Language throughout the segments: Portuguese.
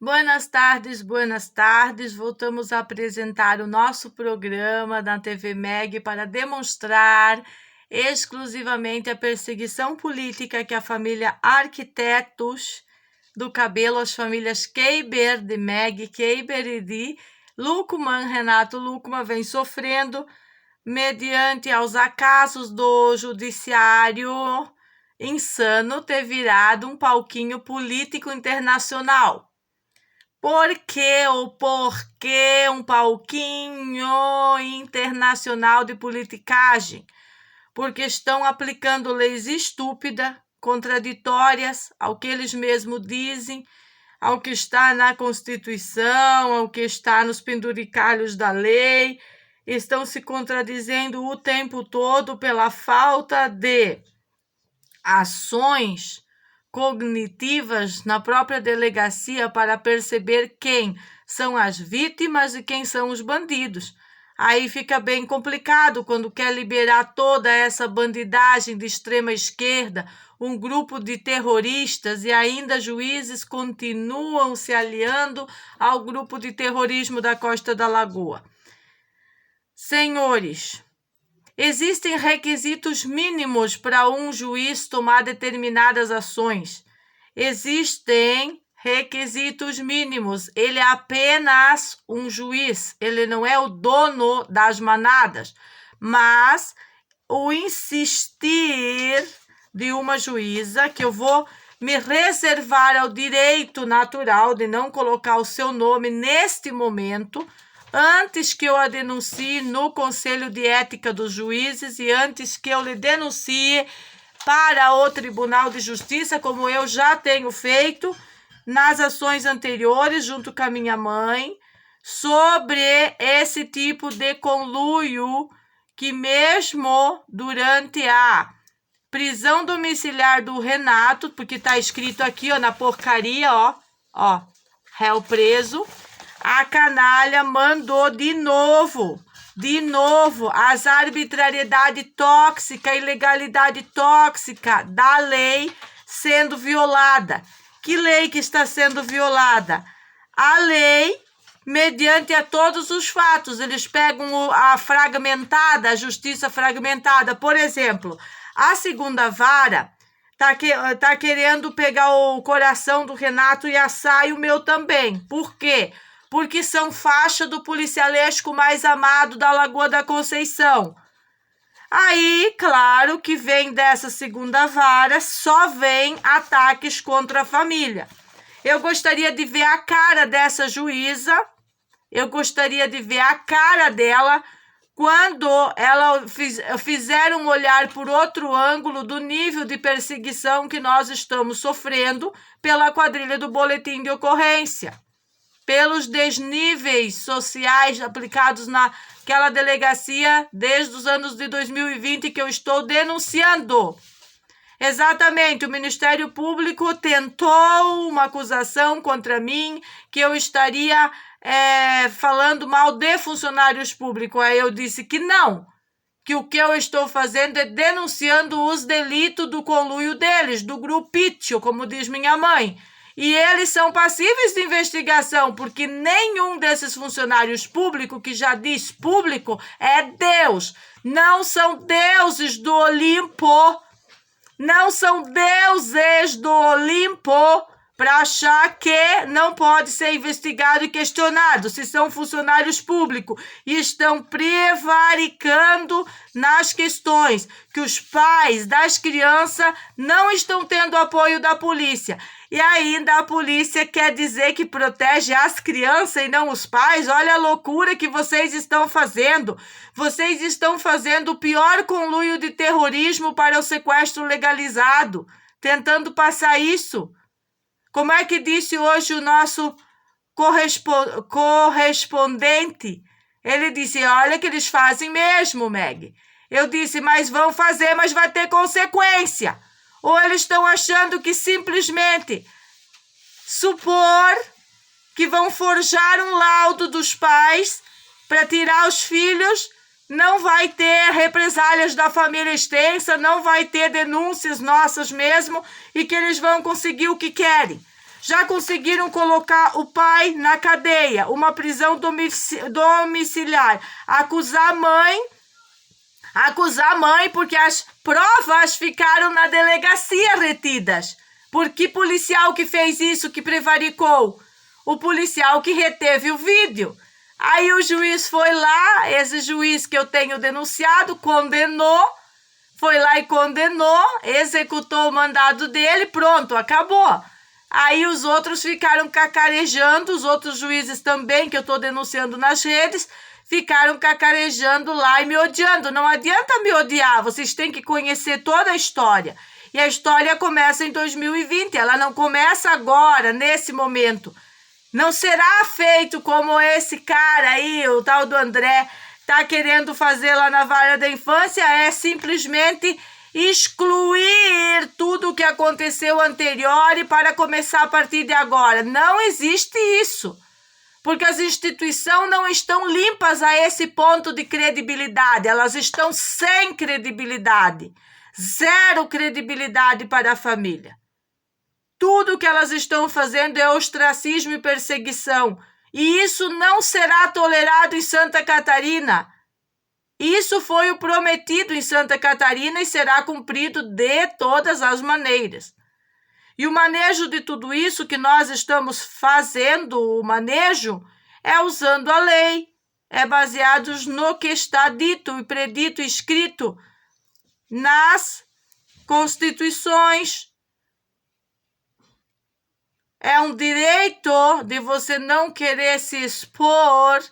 Buenas tardes, buenas tardes. Voltamos a apresentar o nosso programa na TV MEG para demonstrar exclusivamente a perseguição política que a família Arquitetos do Cabelo, as famílias Keiber de MEG, Keiber e de Lucman, Renato Lucman, vem sofrendo mediante aos acasos do judiciário insano ter virado um palquinho político internacional. Por que um palquinho internacional de politicagem? Porque estão aplicando leis estúpidas, contraditórias ao que eles mesmos dizem, ao que está na Constituição, ao que está nos penduricalhos da lei. Estão se contradizendo o tempo todo pela falta de ações cognitivas na própria delegacia para perceber quem são as vítimas e quem são os bandidos. Aí fica bem complicado quando quer liberar toda essa bandidagem de extrema esquerda, um grupo de terroristas, e ainda juízes continuam se aliando ao grupo de terrorismo da Costa da Lagoa. Senhores, existem requisitos mínimos para um juiz tomar determinadas ações. Existem requisitos mínimos. Ele é apenas um juiz. Ele não é o dono das manadas. Mas o insistir de uma juíza, que eu vou me reservar ao direito natural de não colocar o seu nome neste momento, antes que eu a denuncie no Conselho de Ética dos Juízes e antes que eu lhe denuncie para o Tribunal de Justiça, como eu já tenho feito nas ações anteriores, junto com a minha mãe, sobre esse tipo de conluio que mesmo durante a prisão domiciliar do Renato, porque está escrito aqui, ó, na porcaria, ó, réu preso, a canalha mandou de novo, as arbitrariedade tóxica, ilegalidade tóxica da lei sendo violada. Que lei que está sendo violada? A lei, mediante a todos os fatos. Eles pegam a fragmentada, a justiça fragmentada. Por exemplo, a segunda vara tá querendo pegar o coração do Renato e assar o meu também. Por quê? Porque são faixa do policialesco mais amado da Lagoa da Conceição. Aí, claro que vem dessa segunda vara, só vem ataques contra a família. Eu gostaria de ver a cara dessa juíza, eu gostaria de ver a cara dela quando ela fizer um olhar por outro ângulo do nível de perseguição que nós estamos sofrendo pela quadrilha do boletim de ocorrência, pelos desníveis sociais aplicados naquela delegacia desde os anos de 2020 que eu estou denunciando. Exatamente, o Ministério Público tentou uma acusação contra mim que eu estaria falando mal de funcionários públicos. Aí eu disse que não, que o que eu estou fazendo é denunciando os delitos do conluio deles, do grupítio, como diz minha mãe. E eles são passíveis de investigação, porque nenhum desses funcionários públicos, que já diz público, é Deus. Não são deuses do Olimpo. Não são deuses do Olimpo para achar que não pode ser investigado e questionado. Se são funcionários públicos e estão prevaricando nas questões que os pais das crianças não estão tendo apoio da polícia. E ainda a polícia quer dizer que protege as crianças e não os pais. Olha a loucura que vocês estão fazendo. Vocês estão fazendo o pior conluio de terrorismo para o sequestro legalizado, tentando passar isso. Como é que disse hoje o nosso correspondente? Ele disse, olha que eles fazem mesmo, Meg. Eu disse, mas vão fazer, mas vai ter consequência. Ou eles estão achando que simplesmente supor que vão forjar um laudo dos pais para tirar os filhos, não vai ter represálias da família extensa, não vai ter denúncias nossas mesmo e que eles vão conseguir o que querem. Já conseguiram colocar o pai na cadeia, uma prisão domiciliar, acusar a mãe porque as provas ficaram na delegacia retidas. Por que policial que fez isso, que prevaricou? O policial que reteve o vídeo. Aí o juiz foi lá, esse juiz que eu tenho denunciado, condenou, foi lá e condenou, executou o mandado dele, pronto, acabou. Aí os outros ficaram cacarejando, os outros juízes também, que eu estou denunciando nas redes, ficaram cacarejando lá e me odiando. Não adianta me odiar, vocês têm que conhecer toda a história. E a história começa em 2020, ela não começa agora, nesse momento. Não será feito como esse cara aí, o tal do André, tá querendo fazer lá na vara da infância, é simplesmente excluir tudo o que aconteceu anterior e para começar a partir de agora. Não existe isso, porque as instituições não estão limpas a esse ponto de credibilidade, elas estão sem credibilidade, zero credibilidade para a família. Tudo que elas estão fazendo é ostracismo e perseguição, e isso não será tolerado em Santa Catarina. Isso foi o prometido em Santa Catarina e será cumprido de todas as maneiras. E o manejo de tudo isso que nós estamos fazendo, o manejo, é usando a lei, é baseado no que está dito e predito, escrito nas constituições. É um direito de você não querer se expor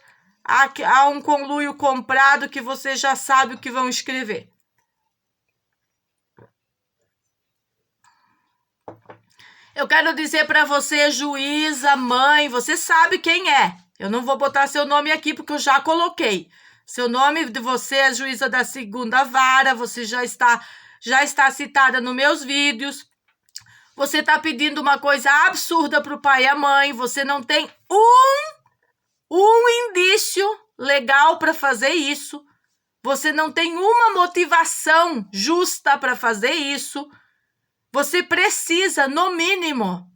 a um conluio comprado que você já sabe o que vão escrever. Eu quero dizer para você, juíza, mãe, você sabe quem é. Eu não vou botar seu nome aqui porque eu já coloquei. Seu nome de você é juíza da segunda vara, você já está citada nos meus vídeos. Você está pedindo uma coisa absurda para o pai e a mãe, você não tem um indício legal para fazer isso, você não tem uma motivação justa para fazer isso, você precisa, no mínimo,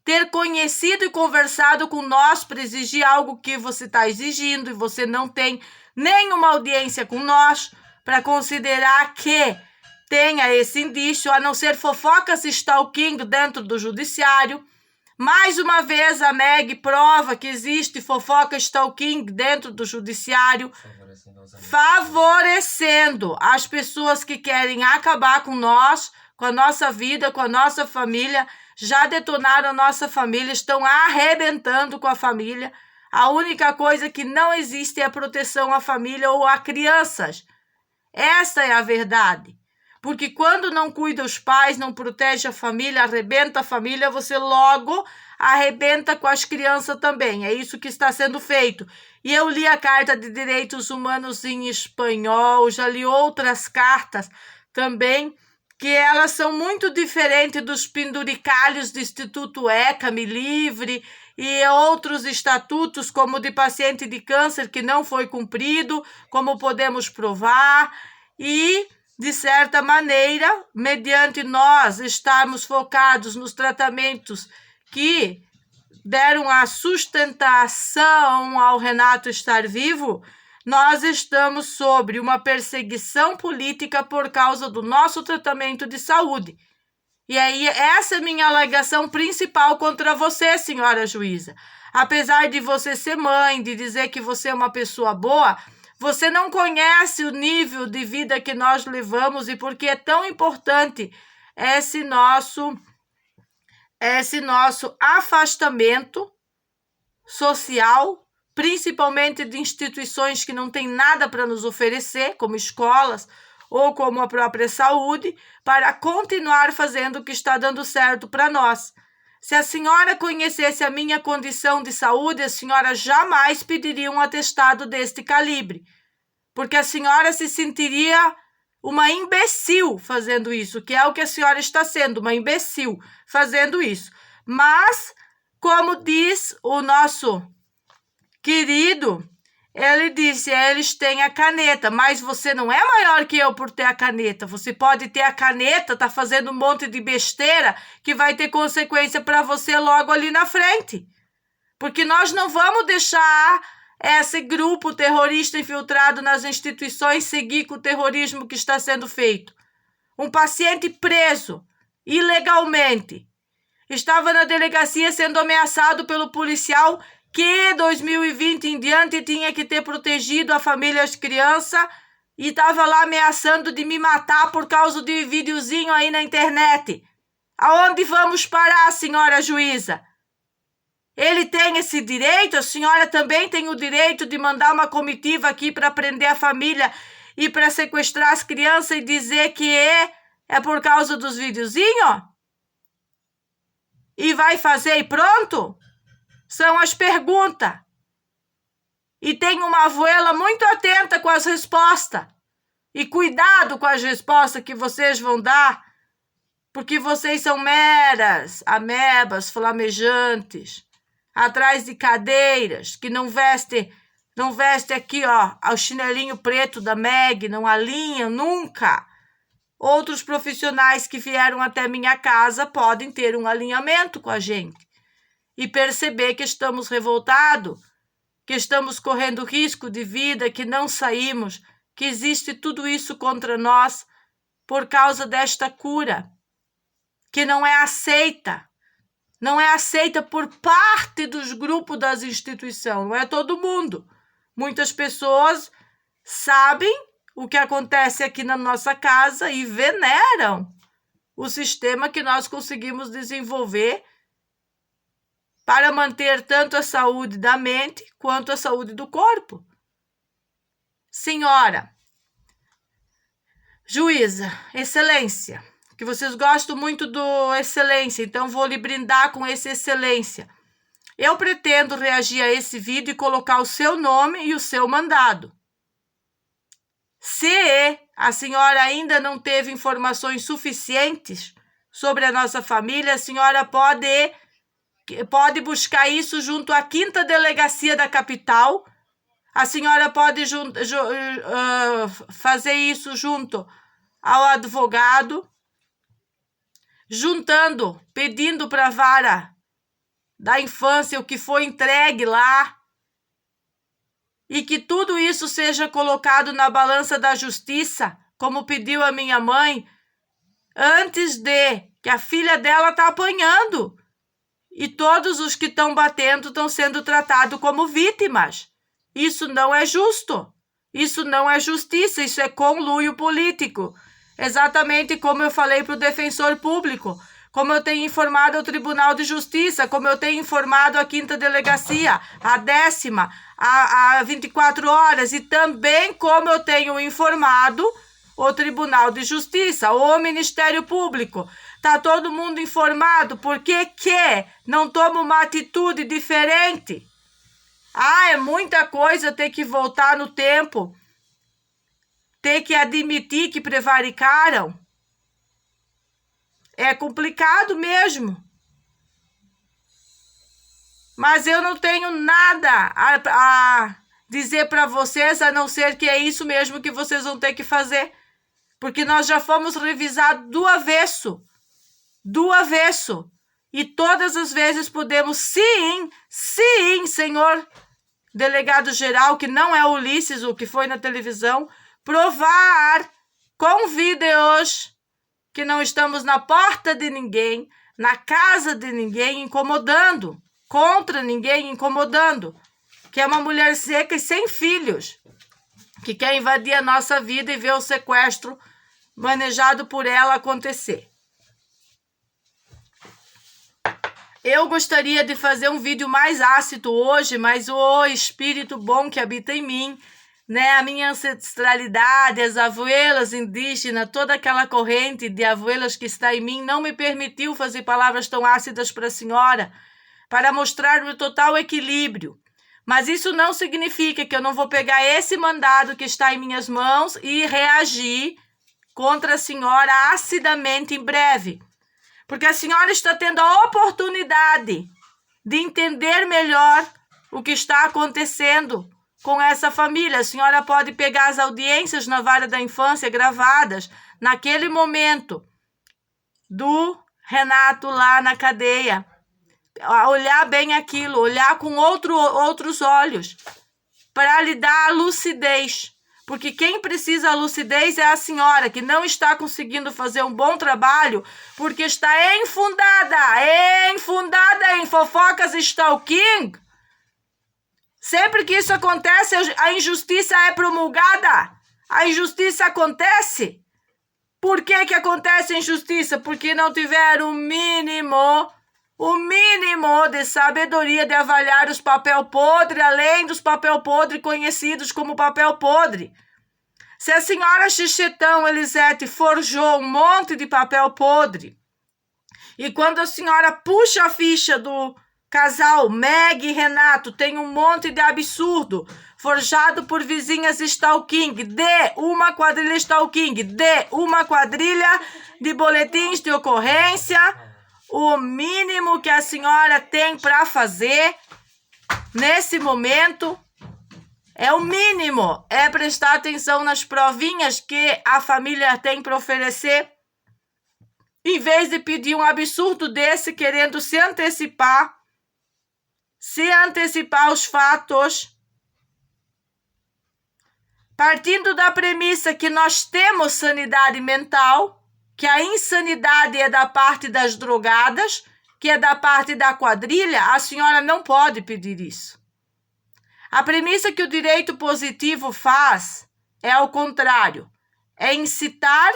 ter conhecido e conversado com nós para exigir algo que você está exigindo e você não tem nenhuma audiência com nós para considerar que tenha esse indício, a não ser fofocas stalking dentro do judiciário. Mais uma vez, a MEG prova que existe fofoca stalking dentro do judiciário, favorecendo as pessoas que querem acabar com nós, com a nossa vida, com a nossa família, já detonaram a nossa família, estão arrebentando com a família. A única coisa que não existe é a proteção à família ou a crianças. Essa é a verdade. Porque quando não cuida os pais, não protege a família, arrebenta a família, você logo arrebenta com as crianças também. É isso que está sendo feito. E eu li a Carta de Direitos Humanos em espanhol, já li outras cartas também, que elas são muito diferentes dos penduricalhos do Instituto ECA, Me Livre, e outros estatutos, como o de paciente de câncer, que não foi cumprido, como podemos provar, e de certa maneira, mediante nós estarmos focados nos tratamentos que deram a sustentação ao Renato estar vivo, nós estamos sobre uma perseguição política por causa do nosso tratamento de saúde. E aí, essa é a minha alegação principal contra você, senhora juíza. Apesar de você ser mãe, de dizer que você é uma pessoa boa, você não conhece o nível de vida que nós levamos e porque é tão importante esse nosso afastamento social, principalmente de instituições que não têm nada para nos oferecer, como escolas ou como a própria saúde, para continuar fazendo o que está dando certo para nós. Se a senhora conhecesse a minha condição de saúde, a senhora jamais pediria um atestado deste calibre, porque a senhora se sentiria uma imbecil fazendo isso, que é o que a senhora está sendo, uma imbecil fazendo isso. Mas, como diz o nosso querido Ele disse, eles têm a caneta, mas você não é maior que eu por ter a caneta. Você pode ter a caneta, tá fazendo um monte de besteira que vai ter consequência para você logo ali na frente. Porque nós não vamos deixar esse grupo terrorista infiltrado nas instituições seguir com o terrorismo que está sendo feito. Um paciente preso ilegalmente estava na delegacia sendo ameaçado pelo policial que 2020 em diante tinha que ter protegido a família e as crianças e estava lá ameaçando de me matar por causa de videozinho aí na internet. Aonde vamos parar, senhora juíza? Ele tem esse direito, a senhora também tem o direito de mandar uma comitiva aqui para prender a família e para sequestrar as crianças e dizer que é por causa dos videozinhos? E vai fazer e pronto? São as perguntas. E tem uma abuela muito atenta com as respostas. E cuidado com as respostas que vocês vão dar, porque vocês são meras amebas flamejantes, atrás de cadeiras, que não veste aqui, ó, o chinelinho preto da Meg, não alinham nunca. Outros profissionais que vieram até minha casa podem ter um alinhamento com a gente e perceber que estamos revoltados, que estamos correndo risco de vida, que não saímos, que existe tudo isso contra nós por causa desta cura, que não é aceita. Não é aceita por parte dos grupos das instituições, não é todo mundo. Muitas pessoas sabem o que acontece aqui na nossa casa e veneram o sistema que nós conseguimos desenvolver para manter tanto a saúde da mente quanto a saúde do corpo. Senhora, juíza, excelência, que vocês gostam muito do excelência, então vou lhe brindar com esse excelência. Eu pretendo reagir a esse vídeo e colocar o seu nome e o seu mandado. Se a senhora ainda não teve informações suficientes sobre a nossa família, a senhora pode buscar isso junto à 5ª Delegacia da capital. A senhora pode fazer isso junto ao advogado, juntando, pedindo para a vara da infância o que foi entregue lá, e que tudo isso seja colocado na balança da justiça, como pediu a minha mãe, antes de que a filha dela está apanhando. E todos os que estão batendo estão sendo tratados como vítimas. Isso não é justo. Isso não é justiça, isso é conluio político. Exatamente como eu falei para o defensor público, como eu tenho informado ao Tribunal de Justiça, como eu tenho informado a 5ª Delegacia, a 10ª, a 24 horas, e também como eu tenho informado o Tribunal de Justiça, o Ministério Público. Está todo mundo informado. Por que não toma uma atitude diferente? É muita coisa ter que voltar no tempo, ter que admitir que prevaricaram. É complicado mesmo. Mas eu não tenho nada a dizer para vocês, a não ser que é isso mesmo que vocês vão ter que fazer. Porque nós já fomos revisados do avesso. Do avesso. E todas as vezes podemos, sim, senhor delegado-geral, que não é Ulisses, o que foi na televisão, provar com vídeos que não estamos na porta de ninguém, na casa de ninguém, incomodando, contra ninguém, incomodando, que é uma mulher seca e sem filhos, que quer invadir a nossa vida e ver o sequestro manejado por ela acontecer. Eu gostaria de fazer um vídeo mais ácido hoje, mas o espírito bom que habita em mim, né, a minha ancestralidade, as abuelas indígenas, toda aquela corrente de abuelas que está em mim, não me permitiu fazer palavras tão ácidas para a senhora, para mostrar o total equilíbrio. Mas isso não significa que eu não vou pegar esse mandado que está em minhas mãos e reagir contra a senhora acidamente em breve. Porque a senhora está tendo a oportunidade de entender melhor o que está acontecendo com essa família. A senhora pode pegar as audiências na vara da infância gravadas naquele momento do Renato lá na cadeia. Olhar bem aquilo, olhar com outros olhos, para lhe dar a lucidez. Porque quem precisa da lucidez é a senhora, que não está conseguindo fazer um bom trabalho, porque está enfundada em fofocas e stalking. Sempre que isso acontece, a injustiça é promulgada. A injustiça acontece. Por que acontece a injustiça? Porque não tiveram o mínimo de sabedoria de avaliar os papel podre, além dos papel podre conhecidos como papel podre. Se a senhora Xixetão Elisete forjou um monte de papel podre, e quando a senhora puxa a ficha do casal Meg e Renato, tem um monte de absurdo forjado por vizinhas stalking, de uma quadrilha stalking, de uma quadrilha de boletins de ocorrência, o mínimo que a senhora tem para fazer nesse momento é o mínimo, é prestar atenção nas provinhas que a família tem para oferecer, em vez de pedir um absurdo desse, querendo se antecipar aos fatos, partindo da premissa que nós temos sanidade mental, que a insanidade é da parte das drogadas, que é da parte da quadrilha. A senhora não pode pedir isso. A premissa que o direito positivo faz é ao contrário, é incitar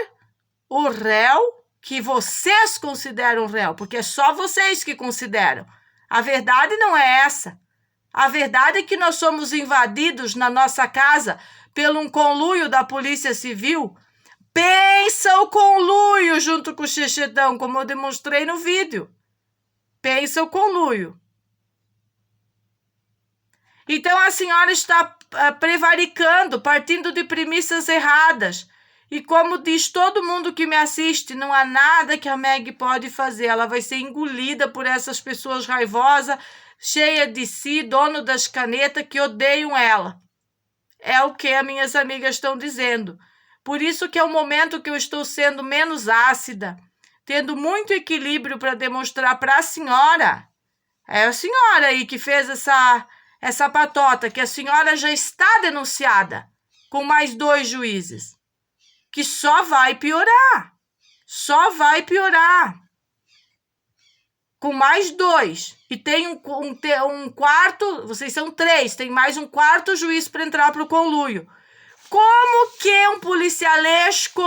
o réu que vocês consideram réu, porque é só vocês que consideram. A verdade não é essa. A verdade é que nós somos invadidos na nossa casa pelo um conluio da Polícia Civil. Pensa o conluio junto com o Xixetão, como eu demonstrei no vídeo. Pensa o conluio. Então a senhora está prevaricando, partindo de premissas erradas. E como diz todo mundo que me assiste, não há nada que a Meg pode fazer. Ela vai ser engolida por essas pessoas raivosas, cheia de si, dono das canetas, que odeiam ela. É o que as minhas amigas estão dizendo. Por isso que é o momento que eu estou sendo menos ácida, tendo muito equilíbrio para demonstrar para a senhora. É a senhora aí que fez essa patota, que a senhora já está denunciada com mais 2 juízes, que só vai piorar. Só vai piorar. Com mais 2. E tem um quarto, vocês são 3, tem mais um quarto juiz para entrar para o conluio. Como que um policialesco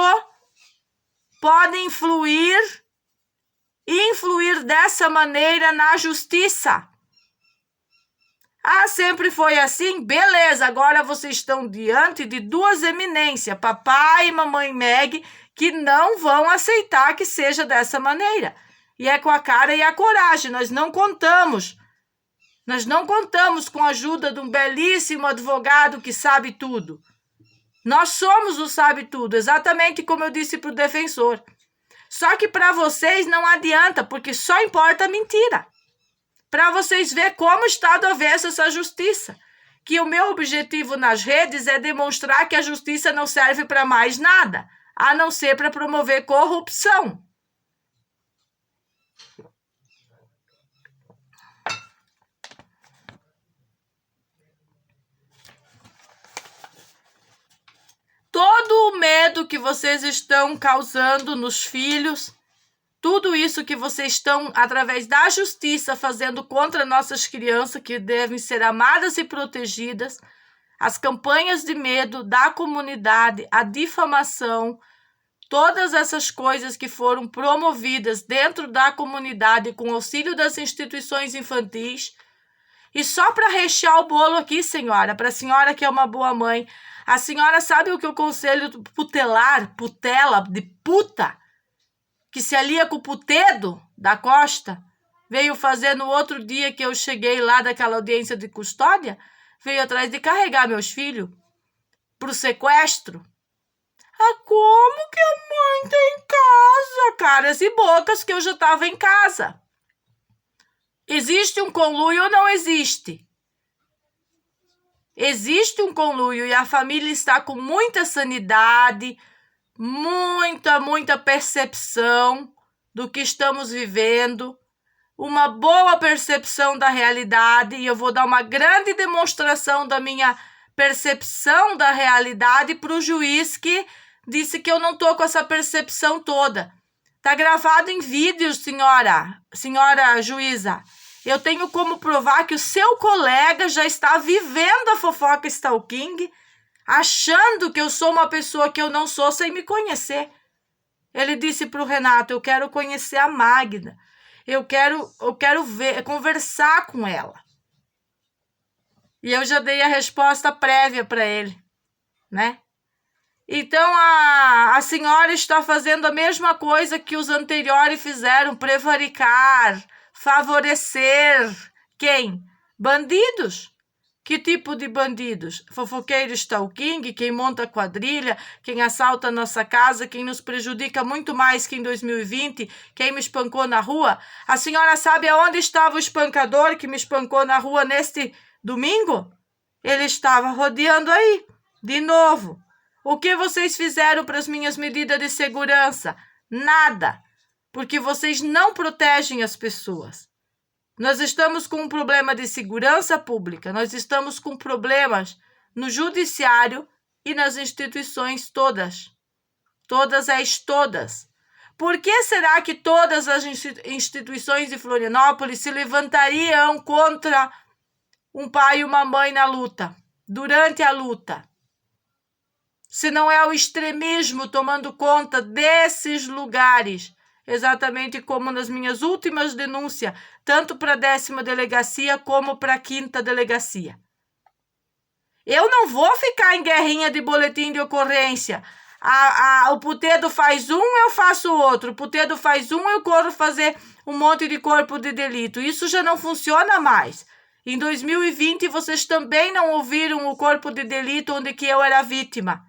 pode influir dessa maneira na justiça? Ah, sempre foi assim? Beleza, agora vocês estão diante de 2 eminências, papai e mamãe Meg, que não vão aceitar que seja dessa maneira. E é com a cara e a coragem. Nós não contamos com a ajuda de um belíssimo advogado que sabe tudo. Nós somos o sabe tudo, exatamente como eu disse para o defensor. Só que para vocês não adianta, porque só importa a mentira. Para vocês verem como está do avesso essa justiça. Que o meu objetivo nas redes é demonstrar que a justiça não serve para mais nada, a não ser para promover corrupção. Todo o medo que vocês estão causando nos filhos, tudo isso que vocês estão, através da justiça, fazendo contra nossas crianças, que devem ser amadas e protegidas, as campanhas de medo da comunidade, a difamação, todas essas coisas que foram promovidas dentro da comunidade com auxílio das instituições infantis. E só para rechear o bolo aqui, senhora, para a senhora que é uma boa mãe, a senhora sabe o que o conselho putela, de puta, que se alia com o putedo da Costa, veio fazer no outro dia que eu cheguei lá daquela audiência de custódia, veio atrás de carregar meus filhos para o sequestro. Ah, como que a mãe tá em casa? Caras e bocas que eu já estava em casa. Existe um conluio ou não existe? existe um conluio e a família está com muita sanidade, muita percepção do que estamos vivendo, uma boa percepção da realidade, e eu vou dar uma grande demonstração da minha percepção da realidade para o juiz que disse que eu não estou com essa percepção toda. Está gravado em vídeo, senhora juíza. Eu tenho como provar que o seu colega já está vivendo a fofoca stalking, achando que eu sou uma pessoa que eu não sou sem me conhecer. Ele disse para o Renato, eu quero conhecer a Magda. Eu quero conversar com ela. E eu já dei a resposta prévia para ele, né? Então, a senhora está fazendo a mesma coisa que os anteriores fizeram, prevaricar, favorecer. Quem? Bandidos. Que tipo de bandidos? Fofoqueiro stalking, quem monta quadrilha, quem assalta a nossa casa, quem nos prejudica muito mais que em 2020, quem me espancou na rua. A senhora sabe aonde estava o espancador que me espancou na rua neste domingo? Ele estava rodeando aí, de novo. O que vocês fizeram para as minhas medidas de segurança? Nada, porque vocês não protegem as pessoas. Nós estamos com um problema de segurança pública, nós estamos com problemas no judiciário e nas instituições todas. Todas. Por que será que todas as instituições de Florianópolis se levantariam contra um pai e uma mãe na luta, durante a luta? Se não é o extremismo tomando conta desses lugares, exatamente como nas minhas últimas denúncias, tanto para a 10ª delegacia como para a 5ª delegacia. Eu não vou ficar em guerrinha de boletim de ocorrência. O putedo faz um, eu faço outro. O putedo faz um, eu corro fazer um monte de corpo de delito. Isso já não funciona mais. Em 2020, vocês também não ouviram o corpo de delito onde que eu era vítima.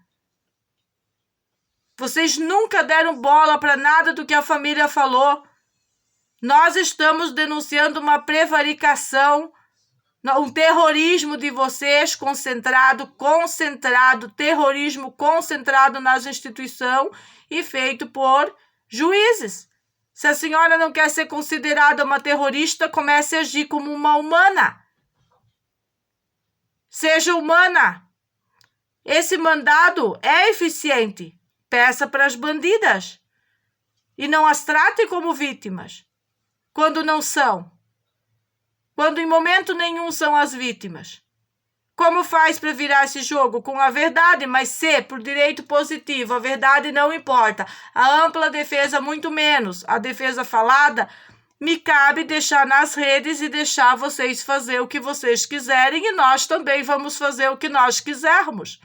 Vocês nunca deram bola para nada do que a família falou. Nós estamos denunciando uma prevaricação, um terrorismo de vocês concentrado, terrorismo concentrado nas instituições e feito por juízes. Se a senhora não quer ser considerada uma terrorista, comece a agir como uma humana. Seja humana. Esse mandado é eficiente. Peça para as bandidas e não as trate como vítimas, quando não são, quando em momento nenhum são as vítimas. Como faz para virar esse jogo? Com a verdade, mas se por direito positivo, a verdade não importa, a ampla defesa muito menos, a defesa falada, me cabe deixar nas redes e deixar vocês fazer o que vocês quiserem e nós também vamos fazer o que nós quisermos.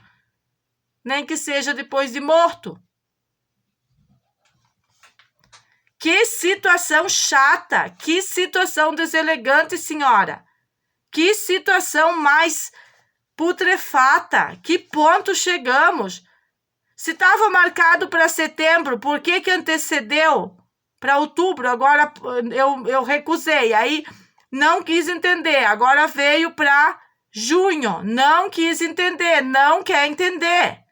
Nem que seja depois de morto. Que situação chata, que situação deselegante, senhora. Que situação mais putrefata, que ponto chegamos? Se estava marcado para setembro, por que antecedeu para outubro? Agora eu recusei, aí não quis entender, agora veio para junho, não quis entender, não quer entender.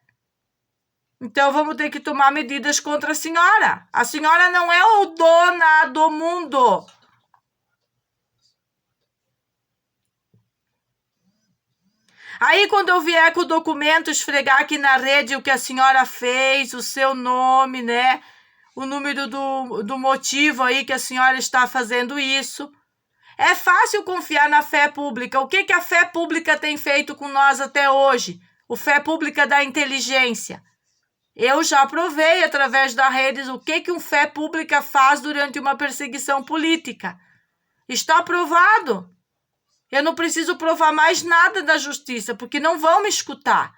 Então, vamos ter que tomar medidas contra a senhora. A senhora não é o dona do mundo. Aí, quando eu vier com o documento, esfregar aqui na rede o que a senhora fez, o seu nome, né? O número do motivo aí que a senhora está fazendo isso. É fácil confiar na fé pública. O que a fé pública tem feito com nós até hoje? O fé pública da inteligência. Eu já provei através das redes o que um fé pública faz durante uma perseguição política. Está provado. Eu não preciso provar mais nada da justiça, porque não vão me escutar.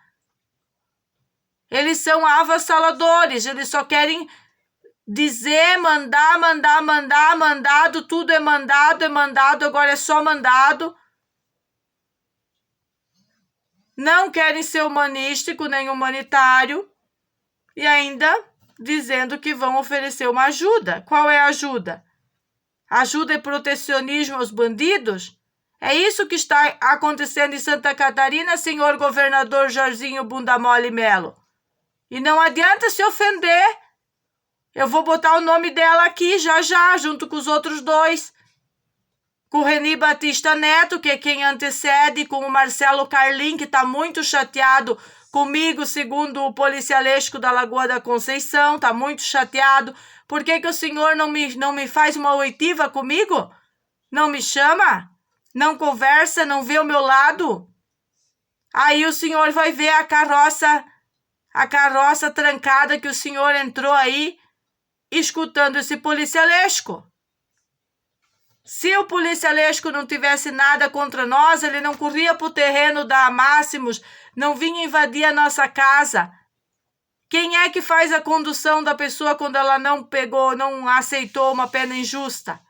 Eles são avassaladores, eles só querem dizer, mandado, tudo é mandado, agora é só mandado. Não querem ser humanístico nem humanitário. E ainda dizendo que vão oferecer uma ajuda. Qual é a ajuda? Ajuda e protecionismo aos bandidos? É isso que está acontecendo em Santa Catarina, senhor governador Jorginho Bunda Mole Melo. E não adianta se ofender. Eu vou botar o nome dela aqui já, junto com os outros dois. Com o Reni Batista Neto, que é quem antecede, com o Marcelo Carlin, que está muito chateado comigo, segundo o policialesco da Lagoa da Conceição, está muito chateado. Por que o senhor não me faz uma oitiva comigo? Não me chama? Não conversa? Não vê o meu lado? Aí o senhor vai ver a carroça trancada que o senhor entrou aí, escutando esse policialesco. Se o policialesco não tivesse nada contra nós, ele não corria para o terreno da Máximos, não vinha invadir a nossa casa. Quem é que faz a condução da pessoa quando ela não aceitou uma pena injusta?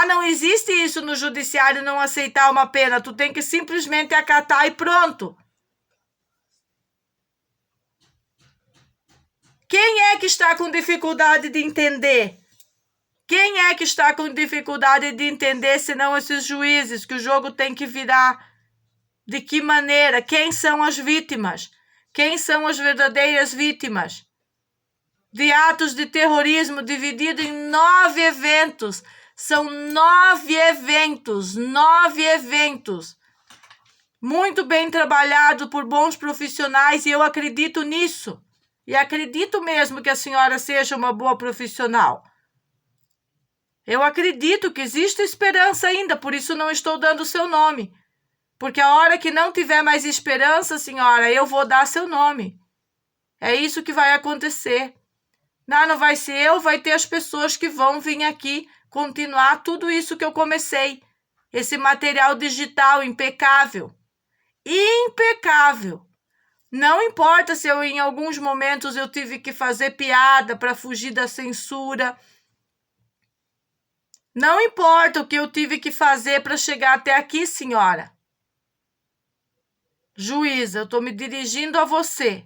Não existe isso no judiciário, não aceitar uma pena. Tu tem que simplesmente acatar e pronto. Quem é que está com dificuldade de entender? Quem é que está com dificuldade de entender, senão esses juízes, que o jogo tem que virar? De que maneira? Quem são as vítimas? Quem são as verdadeiras vítimas? De atos de terrorismo dividido em 9 eventos. São 9 eventos. 9 eventos. Muito bem trabalhado por bons profissionais e eu acredito nisso. E acredito mesmo que a senhora seja uma boa profissional. Eu acredito que existe esperança ainda, por isso não estou dando o seu nome. Porque a hora que não tiver mais esperança, senhora, eu vou dar seu nome. É isso que vai acontecer. Não vai ser eu, vai ter as pessoas que vão vir aqui continuar tudo isso que eu comecei. Esse material digital impecável. Impecável. Não importa se em alguns momentos eu tive que fazer piada para fugir da censura. Não importa o que eu tive que fazer para chegar até aqui, senhora. Juíza, eu estou me dirigindo a você.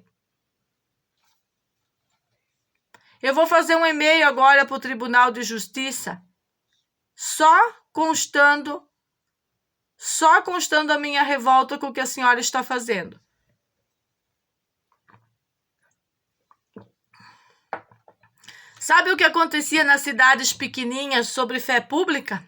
Eu vou fazer um e-mail agora para o Tribunal de Justiça, só constando a minha revolta com o que a senhora está fazendo. Sabe o que acontecia nas cidades pequenininhas sobre fé pública?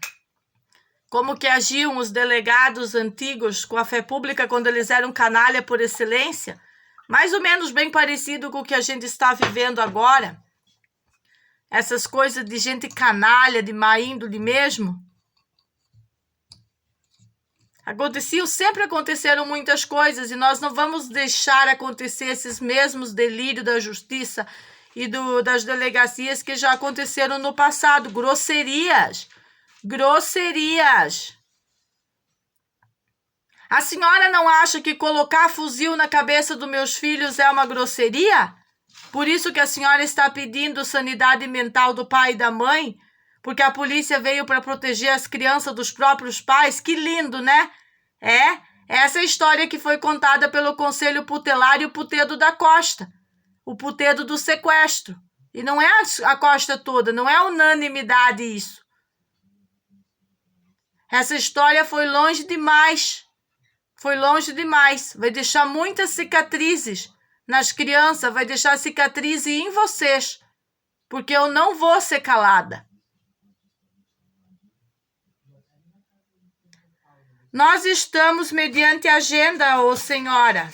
Como que agiam os delegados antigos com a fé pública quando eles eram canalha por excelência? Mais ou menos bem parecido com o que a gente está vivendo agora. Essas coisas de gente canalha, de má índole mesmo. Sempre aconteceram muitas coisas e nós não vamos deixar acontecer esses mesmos delírios da justiça e das delegacias que já aconteceram no passado. Grosserias. A senhora não acha que colocar fuzil na cabeça dos meus filhos é uma grosseria? Por isso que a senhora está pedindo sanidade mental do pai e da mãe? Porque a polícia veio para proteger as crianças dos próprios pais? Que lindo, né? Essa é a história que foi contada pelo Conselho Putelar e o Putedo da Costa. O Putedo do sequestro. E não é a Costa toda, não é unanimidade isso. Essa história foi longe demais. Vai deixar muitas cicatrizes nas crianças, vai deixar cicatriz em vocês. Porque eu não vou ser calada. Nós estamos mediante agenda, senhora.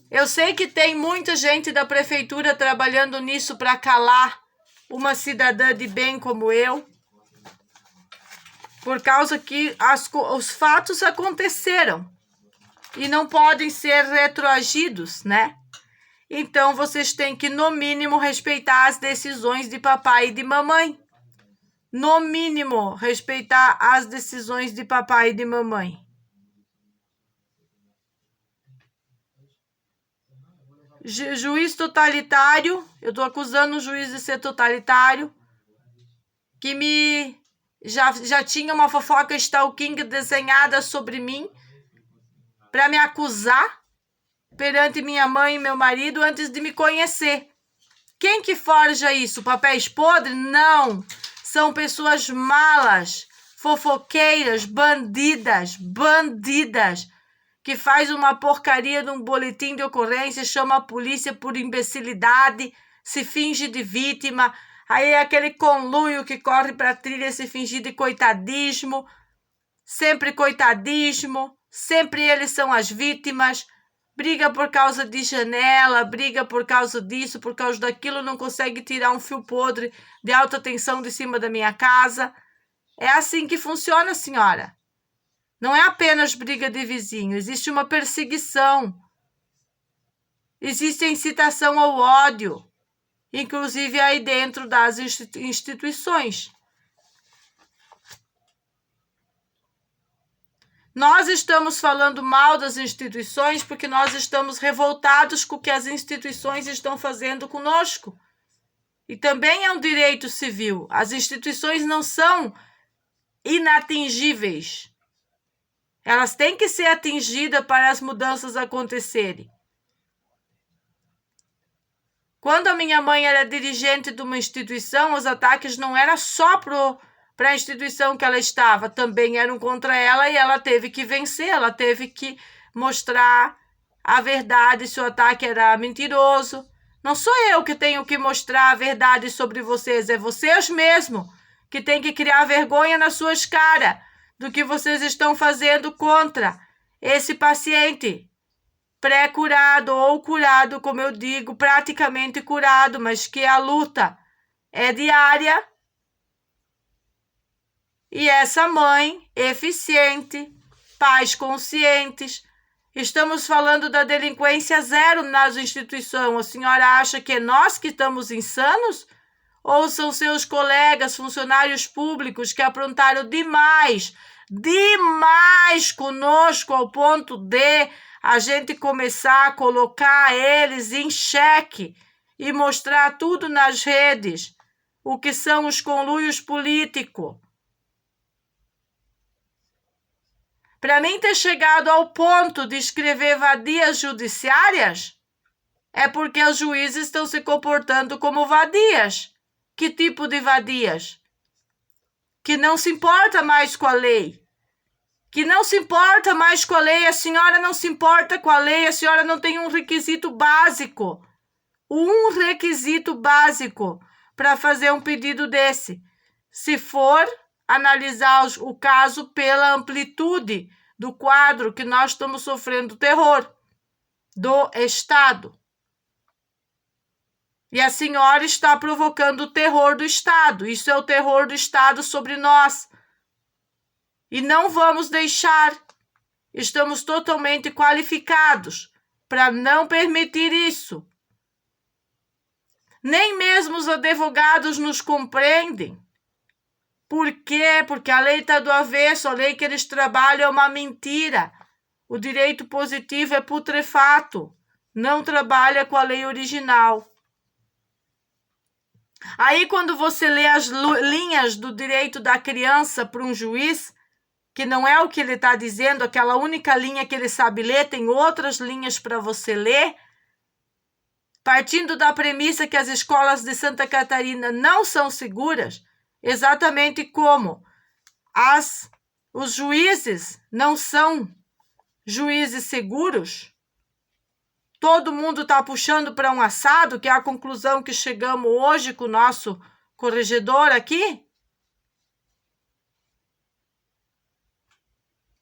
Eu sei que tem muita gente da prefeitura trabalhando nisso para calar uma cidadã de bem como eu. Por causa que os fatos aconteceram e não podem ser retroagidos, né? Então, vocês têm que, no mínimo, respeitar as decisões de papai e de mamãe. No mínimo, respeitar as decisões de papai e de mamãe. Juiz totalitário, eu estou acusando o juiz de ser totalitário, que já tinha uma fofoca stalking desenhada sobre mim para me acusar perante minha mãe e meu marido antes de me conhecer. Quem que forja isso? Papéis podres? Não. São pessoas malas. fofoqueiras, bandidas, que faz uma porcaria num boletim de ocorrência, chama a polícia por imbecilidade, se finge de vítima, aí é aquele conluio que corre para a trilha se fingir de coitadismo, sempre eles são as vítimas, briga por causa de janela, briga por causa disso, por causa daquilo, não consegue tirar um fio podre de alta tensão de cima da minha casa. É assim que funciona, senhora. Não é apenas briga de vizinho, existe uma perseguição. Existe a incitação ao ódio, inclusive aí dentro das instituições. Nós estamos falando mal das instituições porque nós estamos revoltados com o que as instituições estão fazendo conosco. E também é um direito civil. As instituições não são inatingíveis. Elas têm que ser atingidas para as mudanças acontecerem. Quando a minha mãe era dirigente de uma instituição, os ataques não eram só para a instituição que ela estava, também eram contra ela e ela teve que vencer, ela teve que mostrar a verdade se o ataque era mentiroso. Não sou eu que tenho que mostrar a verdade sobre vocês, é vocês mesmo que têm que criar vergonha nas suas caras do que vocês estão fazendo contra esse paciente pré-curado ou curado, como eu digo, praticamente curado, mas que a luta é diária. E essa mãe eficiente, pais conscientes, estamos falando da delinquência zero nas instituições. A senhora acha que é nós que estamos insanos? Ou são seus colegas, funcionários públicos que aprontaram demais conosco ao ponto de a gente começar a colocar eles em xeque e mostrar tudo nas redes, o que são os conluios políticos. Para mim ter chegado ao ponto de escrever vadias judiciárias, é porque os juízes estão se comportando como vadias. Que tipo de vadias? Que não se importa mais com a lei. Que não se importa mais com a lei. A senhora não se importa com a lei. A senhora não tem um requisito básico. Um requisito básico para fazer um pedido desse. Se for analisar o caso pela amplitude do quadro que nós estamos sofrendo terror do Estado. E a senhora está provocando o terror do Estado. Isso é o terror do Estado sobre nós. E não vamos deixar. Estamos totalmente qualificados para não permitir isso. Nem mesmo os advogados nos compreendem. Por quê? Porque a lei está do avesso, a lei que eles trabalham é uma mentira. O direito positivo é putrefato. Não trabalha com a lei original. Aí, quando você lê as linhas do direito da criança para um juiz, que não é o que ele está dizendo, aquela única linha que ele sabe ler, tem outras linhas para você ler, partindo da premissa que as escolas de Santa Catarina não são seguras, exatamente como os juízes não são juízes seguros, todo mundo está puxando para um assado, que é a conclusão que chegamos hoje com o nosso corregedor aqui.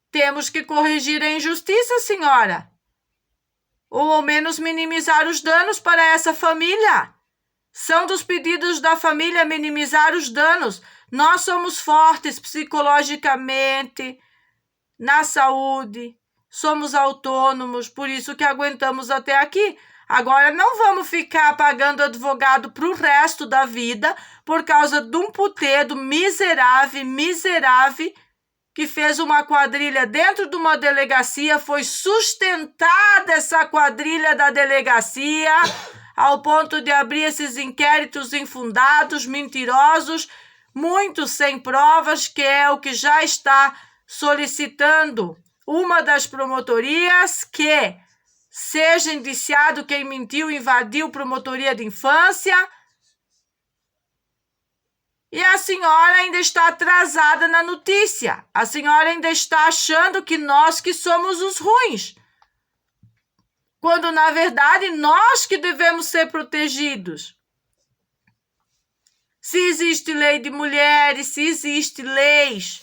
Temos que corrigir a injustiça, senhora. Ou ao menos minimizar os danos para essa família. São dos pedidos da família minimizar os danos. Nós somos fortes psicologicamente, na saúde. Somos autônomos, por isso que aguentamos até aqui. Agora não vamos ficar pagando advogado para o resto da vida por causa de um putedo miserável, que fez uma quadrilha dentro de uma delegacia, foi sustentada essa quadrilha da delegacia ao ponto de abrir esses inquéritos infundados, mentirosos, muitos sem provas, que é o que já está solicitando uma das promotorias, que seja indiciado quem mentiu, invadiu promotoria de infância. E a senhora ainda está atrasada na notícia. A senhora ainda está achando que nós que somos os ruins. Quando, na verdade, nós que devemos ser protegidos. Se existe lei de mulheres, se existe leis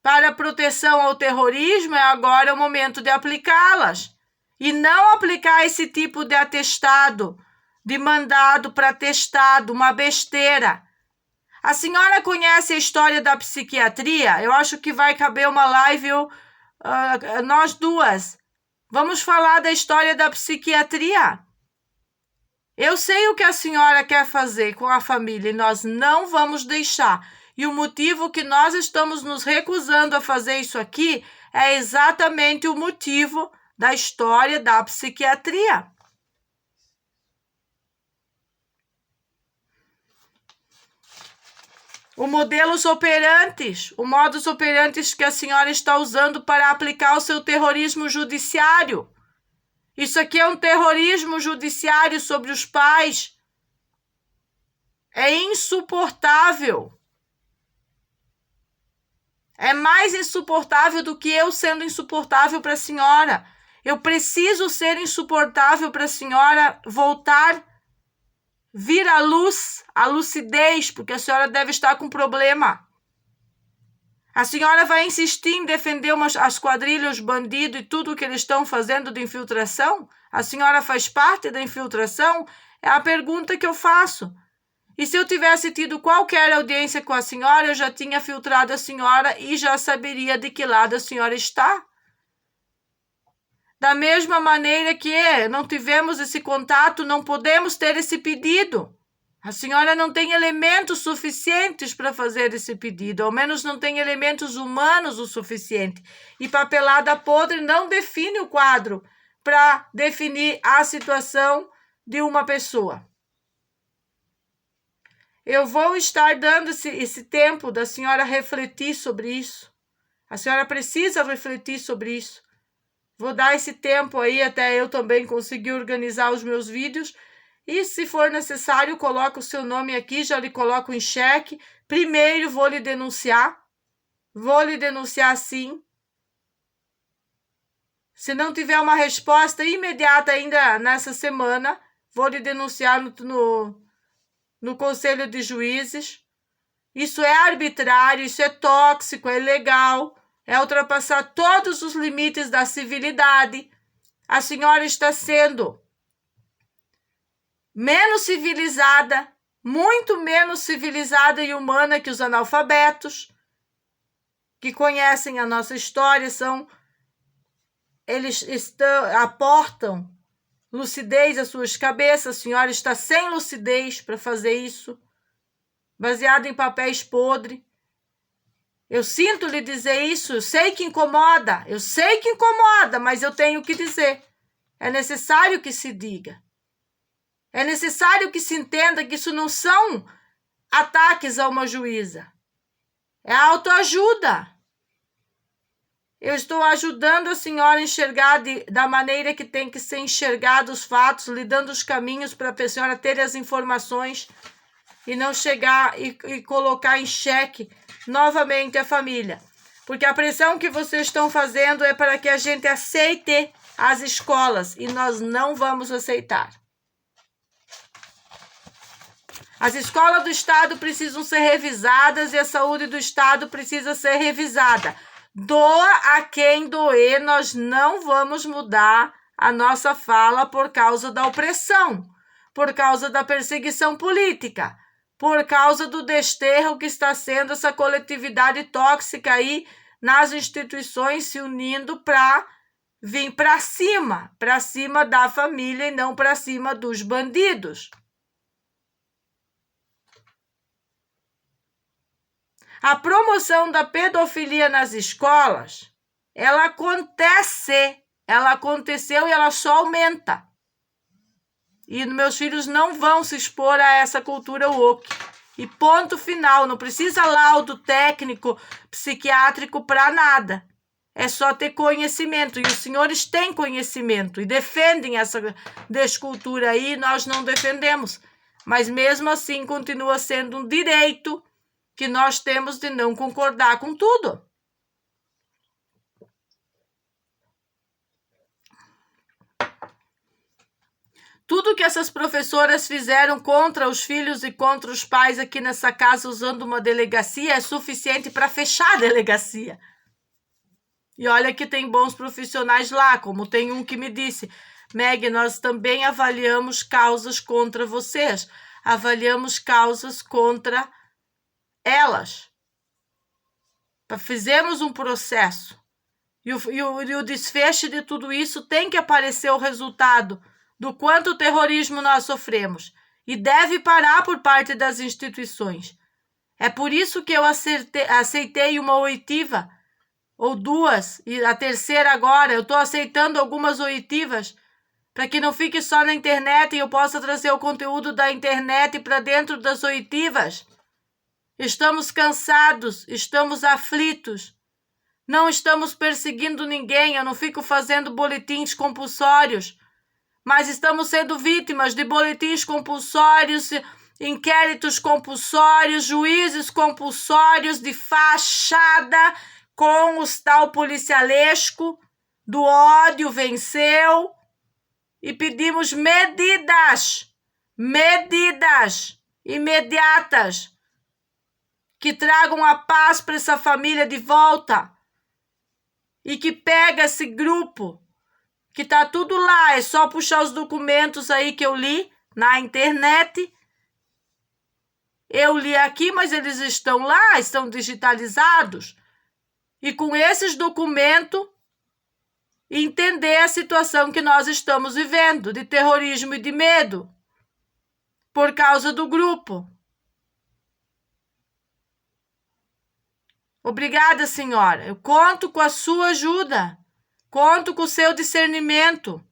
para proteção ao terrorismo, é agora o momento de aplicá-las. E não aplicar esse tipo de atestado, de mandado para atestado, uma besteira. A senhora conhece a história da psiquiatria? Eu acho que vai caber uma live, nós duas. Vamos falar da história da psiquiatria. Eu sei o que a senhora quer fazer com a família e nós não vamos deixar. E o motivo que nós estamos nos recusando a fazer isso aqui é exatamente o motivo da história da psiquiatria. O modus operandi que a senhora está usando para aplicar o seu terrorismo judiciário. Isso aqui é um terrorismo judiciário sobre os pais. É insuportável. É mais insuportável do que eu sendo insuportável para a senhora. Eu preciso ser insuportável para a senhora voltar, vir à luz, à lucidez, porque a senhora deve estar com problema. A senhora vai insistir em defender as quadrilhas, os bandidos e tudo o que eles estão fazendo de infiltração? A senhora faz parte da infiltração? É a pergunta que eu faço. E se eu tivesse tido qualquer audiência com a senhora, eu já tinha filtrado a senhora e já saberia de que lado a senhora está. Da mesma maneira que não tivemos esse contato, não podemos ter esse pedido. A senhora não tem elementos suficientes para fazer esse pedido, ao menos não tem elementos humanos o suficiente. E papelada podre não define o quadro para definir a situação de uma pessoa. Eu vou estar dando esse tempo da senhora refletir sobre isso. A senhora precisa refletir sobre isso. Vou dar esse tempo aí até eu também conseguir organizar os meus vídeos. E se for necessário, coloco o seu nome aqui, já lhe coloco em xeque. Primeiro vou lhe denunciar. Vou lhe denunciar sim. Se não tiver uma resposta imediata ainda nessa semana, vou lhe denunciar no Conselho de Juízes. Isso é arbitrário, isso é tóxico, é ilegal, é ultrapassar todos os limites da civilidade. A senhora está sendo menos civilizada, muito menos civilizada e humana que os analfabetos, que conhecem a nossa história, eles aportam lucidez às suas cabeças. A senhora está sem lucidez para fazer isso, baseado em papéis podres. Eu sinto lhe dizer isso, eu sei que incomoda, mas eu tenho que dizer. É necessário que se diga. É necessário que se entenda que isso não são ataques a uma juíza. É autoajuda. Eu estou ajudando a senhora a enxergar da maneira que tem que ser enxergado os fatos, lhe dando os caminhos para a senhora ter as informações e não chegar e colocar em xeque novamente a família. Porque a pressão que vocês estão fazendo é para que a gente aceite as escolas e nós não vamos aceitar. As escolas do Estado precisam ser revisadas e a saúde do Estado precisa ser revisada. Doa a quem doer, nós não vamos mudar a nossa fala por causa da opressão, por causa da perseguição política, por causa do desterro que está sendo essa coletividade tóxica aí nas instituições se unindo para vir para cima da família e não para cima dos bandidos. A promoção da pedofilia nas escolas, ela aconteceu e ela só aumenta. E meus filhos não vão se expor a essa cultura woke. E ponto final, não precisa laudo técnico, psiquiátrico para nada. É só ter conhecimento. E os senhores têm conhecimento e defendem essa descultura aí, nós não defendemos. Mas mesmo assim continua sendo um direito que nós temos de não concordar com tudo. Tudo que essas professoras fizeram contra os filhos e contra os pais aqui nessa casa usando uma delegacia é suficiente para fechar a delegacia. E olha que tem bons profissionais lá, como tem um que me disse: Meg, nós também avaliamos causas contra vocês, avaliamos causas contra elas. Fizemos um processo. E o desfecho de tudo isso tem que aparecer o resultado do quanto terrorismo nós sofremos. E deve parar por parte das instituições. É por isso que eu aceitei uma oitiva, ou duas, e a terceira agora. Eu estou aceitando algumas oitivas para que não fique só na internet e eu possa trazer o conteúdo da internet para dentro das oitivas. Estamos cansados, estamos aflitos. Não estamos perseguindo ninguém, eu não fico fazendo boletins compulsórios, mas estamos sendo vítimas de boletins compulsórios, inquéritos compulsórios, juízes compulsórios, de fachada com o tal policialesco do ódio venceu e pedimos medidas imediatas que tragam a paz para essa família de volta e que pega esse grupo que tá tudo lá, é só puxar os documentos aí que eu li na internet. Eu li aqui, mas eles estão lá, estão digitalizados. E com esses documentos, entender a situação que nós estamos vivendo, de terrorismo e de medo, por causa do grupo. Obrigada, senhora. Eu conto com a sua ajuda. Conto com o seu discernimento.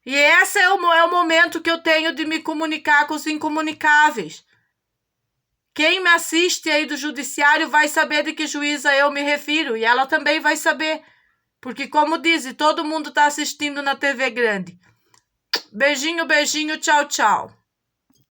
E esse é o momento que eu tenho de me comunicar com os incomunicáveis. Quem me assiste aí do judiciário vai saber de que juíza eu me refiro. E ela também vai saber. Porque, como diz, todo mundo está assistindo na TV grande. Beijinho, beijinho, tchau, tchau.